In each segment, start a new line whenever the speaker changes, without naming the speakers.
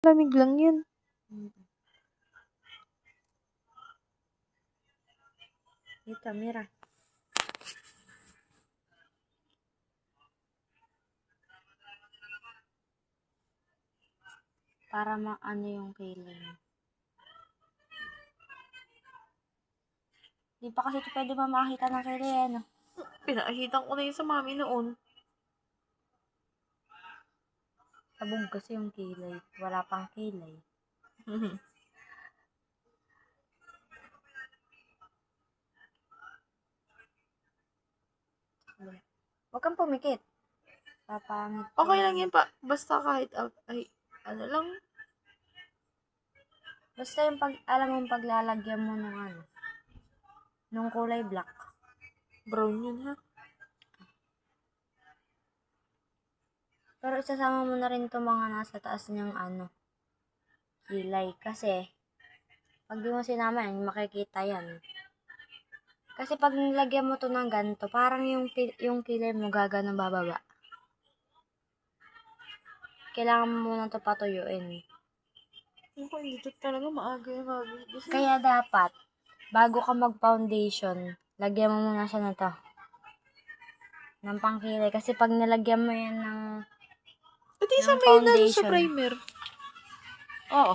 Lamig lang yun.
Ito, mira. Para maano yung kilay mo. Di pa kasi ito pwede mamakita ng kilay, ano?
Pinakita ko na yun sa mami noon.
Sabog kasi yung kilay. Wala pang kilay. Huwag kang pumikit. Papangit.
Okay lang yun pa. Basta kahit, ay, ano lang.
Basta yung alam mong paglalagyan mo ng ano, nung kulay black.
Brown yun, ha?
Pero isasama mo na rin itong mga nasa taas niyang ano, kilay. Kasi, pag di mo sinama yan, makikita yan. Kasi pag nilagyan mo to ng ganito, parang yung kilay mo gagano bababa. Kailangan mo muna ito patuyuin.
Ako, dito talaga maaga yung mabigas.
Kaya dapat, bago ka mag-foundation, lagyan mo muna siya na to. Ng pangkilay. Kasi pag nilagyan mo yan ng
Pati
ng
sa may na sa
foundation.
primer.
Oo.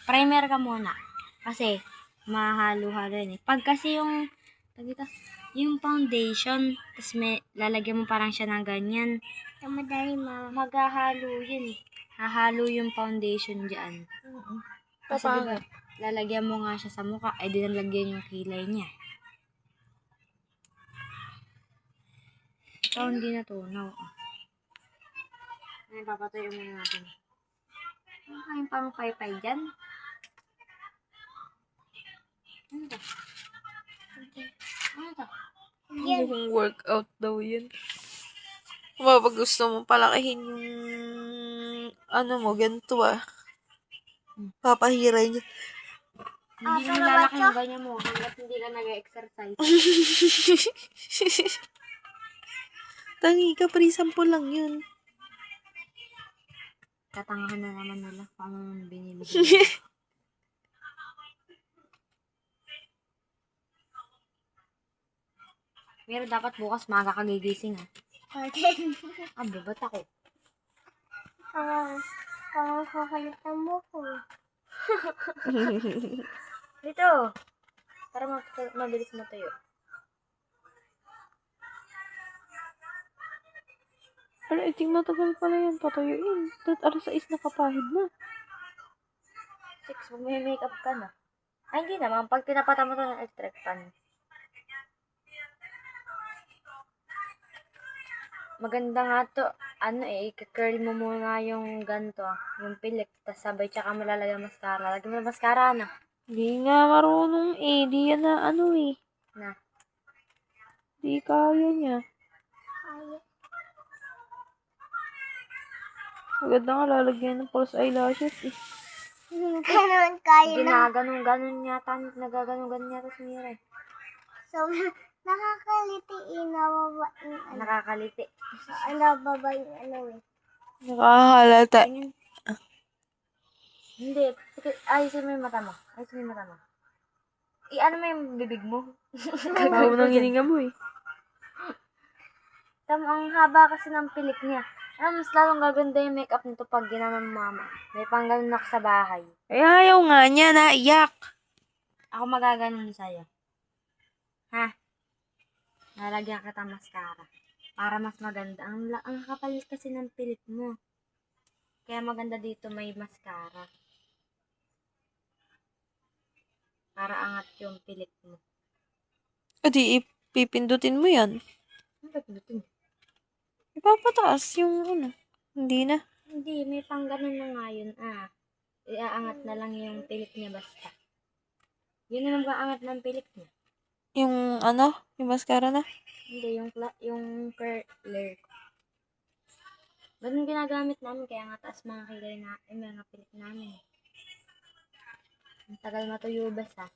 Primer ka muna. Kasi, mahalo-halo yun eh. Pag kasi yung foundation, tapos may lalagyan mo parang siya ng ganyan. Madali maghahalo yun eh. Hahalo yung foundation dyan. Kasi diba, lalagyan mo nga siya sa mukha, ay dinalagyan yung kilay niya. Ito hindi natunaw. Ay, papatuyo muna natin. Ano kayong pang paypay dyan? Ano to? Ano to?
Mukhang workout daw yun. Pag gusto mo palakihin yung ano mo, ganito papahiray niya.
Hindi mo lalaki yung ganyan mo hanggat hindi ka nag-exercise.
Tangi ka, pre-sample lang yun.
Katangahan na naman nila. Paano binili? Pero dapat bukas maaga ka gigising ah. Ba't ako? Kakalitan mo ko. Dito. Para mabilis matuyo.
Pero iting matagal pala yan patuyuin. Dapat alas 6 nakapahid na.
6, may makeup ka na. Ay, hindi naman. Pag pinapata mo to ng electric fan. Maganda nga to. Ano i-curl mo muna yung ganito yung pilik. Tapos sabay tsaka mo lalagyan mascara. Lagyan mo na mascara na.
Di nga marunong di yan na ano
Na.
Di kaya niya.
Kaya.
Maganda nga lalagyan ng false eyelashes
Ganun kaya na. Ginaganon-ganon yata. Nagaganon-ganon yata si Mira. So, nakakaliti inababa yung ano. Nakakaliti. Nababa yung ano
Nakahalata.
Hindi. Ayusin mo yung mata mo. I-ano mo yung bibig mo.
Bago nang hininga mo
Ang haba kasi ng pilik niya. Mas lalong gaganda yung makeup nito pag ginawa ng mama. May pangganon ako sa bahay.
Ay, ayaw nga niya, naiyak.
Ako magaganon sa'yo. Ha? Nalagyan kita mascara. Para mas maganda. Ang kapal kasi ng pilik mo. Kaya maganda dito may mascara. Para angat yung pilik mo.
Adi, ipipindutin mo yan.
Ano pagdutin?
Ipapataas yung ano. Hindi na.
Hindi, may pangganon na nga yun. Iaangat na lang yung pilik niya basta. Yun naman ba angat ng pilik niya?
Yung ano? Yung mascara na?
Hindi, yung curler. Ganun ginagamit namin kaya nga taas mga kilay na, mga pilik namin. Ang tagal matuyo basta.